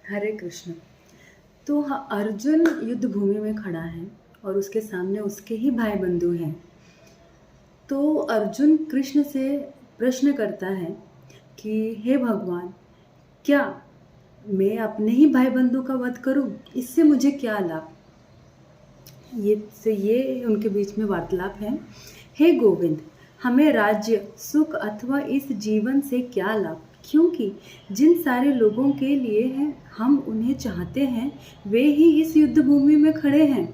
हरे कृष्ण। तो अर्जुन युद्ध भूमि में खड़ा है और उसके सामने उसके ही भाई बंधु हैं। तो अर्जुन कृष्ण से प्रश्न करता है कि हे भगवान, क्या मैं अपने ही भाई बंधु का वध करूं? इससे मुझे क्या लाभ? ये उनके बीच में वार्तालाप है। हे गोविंद, हमें राज्य सुख अथवा इस जीवन से क्या लाभ, क्योंकि जिन सारे लोगों के लिए है हम उन्हें चाहते हैं वे ही इस युद्ध भूमि में खड़े हैं।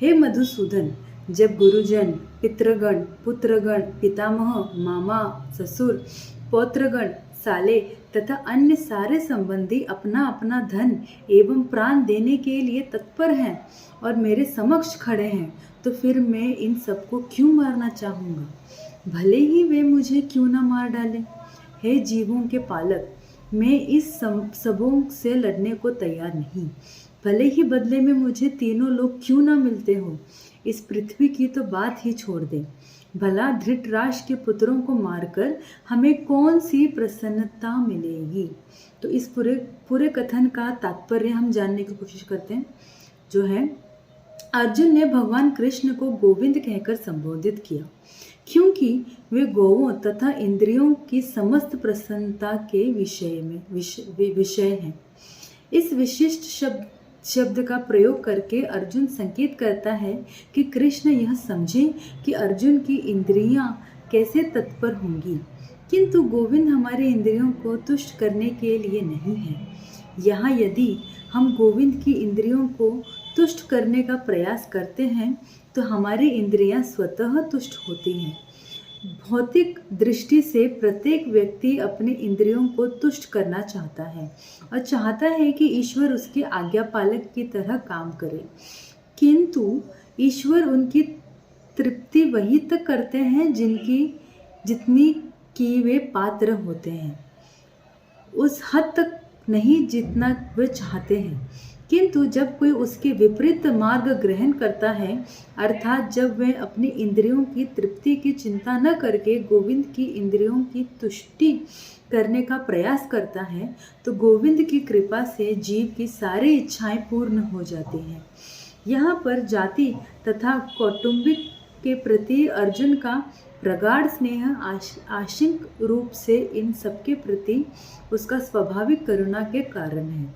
हे मधुसूदन, जब गुरुजन, पितृगण, पुत्रगण, पितामह, मामा, ससुर, पौत्रगण, साले तथा अन्य सारे संबंधी अपना अपना धन एवं प्राण देने के लिए तत्पर हैं और मेरे समक्ष खड़े हैं, तो फिर मैं इन सबको क्यों मारना चाहूँगा, भले ही वे मुझे क्यों न मार डालें। हे जीवों के पालक, मैं इस सबों से लड़ने को तैयार नहीं, भले ही बदले में मुझे तीनों लोग क्यों न मिलते हो। इस पृथ्वी की तो बात ही छोड़ दे, भला धृतराष्ट्र के पुत्रों को मारकर हमें कौन सी प्रसन्नता मिलेगी। तो इस पूरे कथन का तात्पर्य हम जानने की कोशिश करते हैं। जो है, अर्जुन ने भगवान कृष्ण को गोविंद कहकर संबोधित किया, क्योंकि वे गौओं तथा इंद्रियों की समस्त प्रसन्नता के विषय हैं। इस विशिष्ट शब्द का प्रयोग करके अर्जुन संकेत करता है कि कृष्ण यह समझे कि अर्जुन की इंद्रियां कैसे तत्पर होंगी, किंतु गोविंद हमारे इंद्रियों को तुष्ट करने के लिए नहीं है। यहाँ यदि हम गोविंद की इंद्रियों को तुष्ट करने का प्रयास करते हैं तो हमारी इंद्रियां स्वतः तुष्ट होती हैं। भौतिक दृष्टि से प्रत्येक व्यक्ति अपने इंद्रियों को तुष्ट करना चाहता है और चाहता है कि ईश्वर उसके आज्ञापालक की तरह काम करे, किंतु ईश्वर उनकी तृप्ति वही तक करते हैं जितनी की वे पात्र होते हैं, उस हद तक नहीं जितना वे चाहते हैं। किंतु जब कोई उसके विपरीत मार्ग ग्रहण करता है, अर्थात जब वह अपनी इंद्रियों की तृप्ति की चिंता न करके गोविंद की इंद्रियों की तुष्टि करने का प्रयास करता है, तो गोविंद की कृपा से जीव की सारी इच्छाएं पूर्ण हो जाती हैं। यहाँ पर जाति तथा कौटुंबिक के प्रति अर्जुन का प्रगाढ़ स्नेह आंशिक रूप से इन सबके प्रति उसका स्वाभाविक करुणा के कारण है।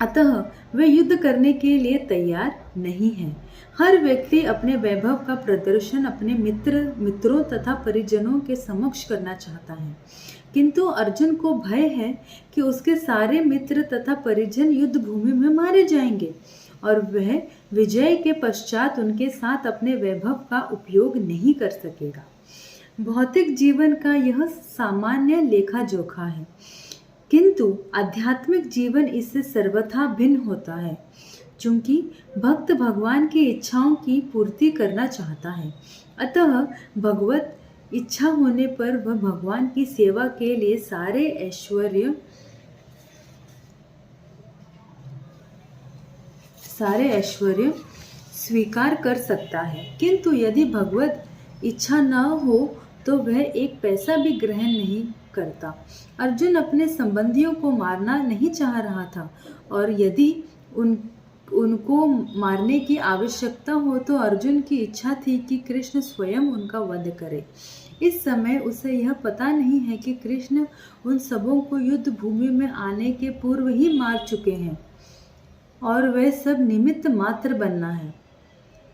अतः वे युद्ध करने के लिए तैयार नहीं है। हर व्यक्ति अपने वैभव का प्रदर्शन अपने मित्रों तथा परिजनों के समक्ष करना चाहता है, किंतु अर्जुन को भय है कि उसके सारे मित्र तथा परिजन युद्ध भूमि में मारे जाएंगे और वह विजय के पश्चात उनके साथ अपने वैभव का उपयोग नहीं कर सकेगा। भौतिक जीवन का यह सामान्य लेखा जोखा है, किंतु आध्यात्मिक जीवन इससे सर्वथा भिन्न होता है। चूंकि भक्त भगवान की इच्छाओं की पूर्ति करना चाहता है, अतः भगवत इच्छा होने पर वह भगवान की सेवा के लिए सारे ऐश्वर्य स्वीकार कर सकता है, किंतु यदि भगवत इच्छा न हो तो वह एक पैसा भी ग्रहण नहीं करता। अर्जुन अपने संबंधियों को मारना नहीं चाह रहा था, और यदि उनको मारने की आवश्यकता हो तो अर्जुन की इच्छा थी कि कृष्ण स्वयं उनका वध करे। इस समय उसे यह पता नहीं है कि कृष्ण उन सबों को युद्ध भूमि में आने के पूर्व ही मार चुके हैं और वह सब निमित्त मात्र बनना है।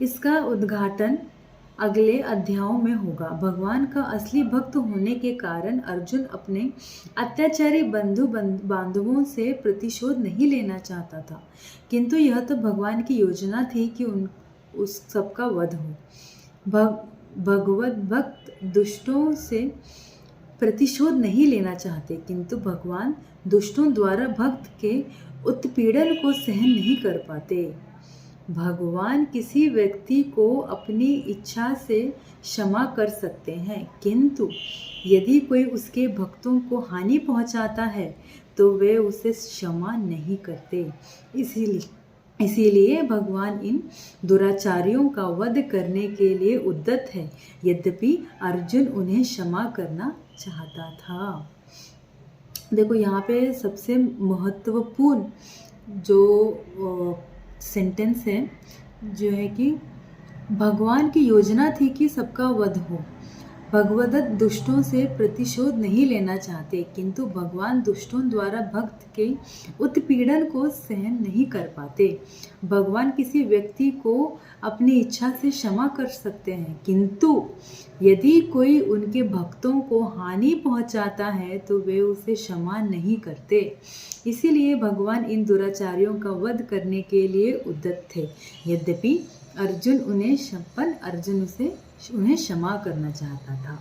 इसका उद्घाटन अगले अध्यायों में होगा। भगवान का असली भक्त होने के कारण अर्जुन अपने अत्याचारी बांधवों से प्रतिशोध नहीं लेना चाहता था, किंतु यह तो भगवान की योजना थी कि उस सबका वध हो। भगवत भक्त दुष्टों से प्रतिशोध नहीं लेना चाहते, किंतु भगवान दुष्टों द्वारा भक्त के उत्पीड़न को सहन नहीं कर पाते। भगवान किसी व्यक्ति को अपनी इच्छा से क्षमा कर सकते हैं, किंतु यदि कोई उसके भक्तों को हानि पहुंचाता है तो वे उसे क्षमा नहीं करते। इसीलिए भगवान इन दुराचारियों का वध करने के लिए उद्यत है, यद्यपि अर्जुन उन्हें क्षमा करना चाहता था। देखो यहाँ पे सबसे महत्वपूर्ण जो सेंटेंस है जो है कि भगवान की योजना थी कि सबका वध हो। भगवदत्त दुष्टों से प्रतिशोध नहीं लेना चाहते, किंतु भगवान दुष्टों द्वारा भक्त के उत्पीड़न को सहन नहीं कर पाते। भगवान किसी व्यक्ति को अपनी इच्छा से क्षमा कर सकते हैं, किंतु यदि कोई उनके भक्तों को हानि पहुंचाता है तो वे उसे क्षमा नहीं करते। इसीलिए भगवान इन दुराचारियों का वध करने के लिए उद्यत थे। यद्यपि अर्जुन उन्हें क्षमा करना चाहता था।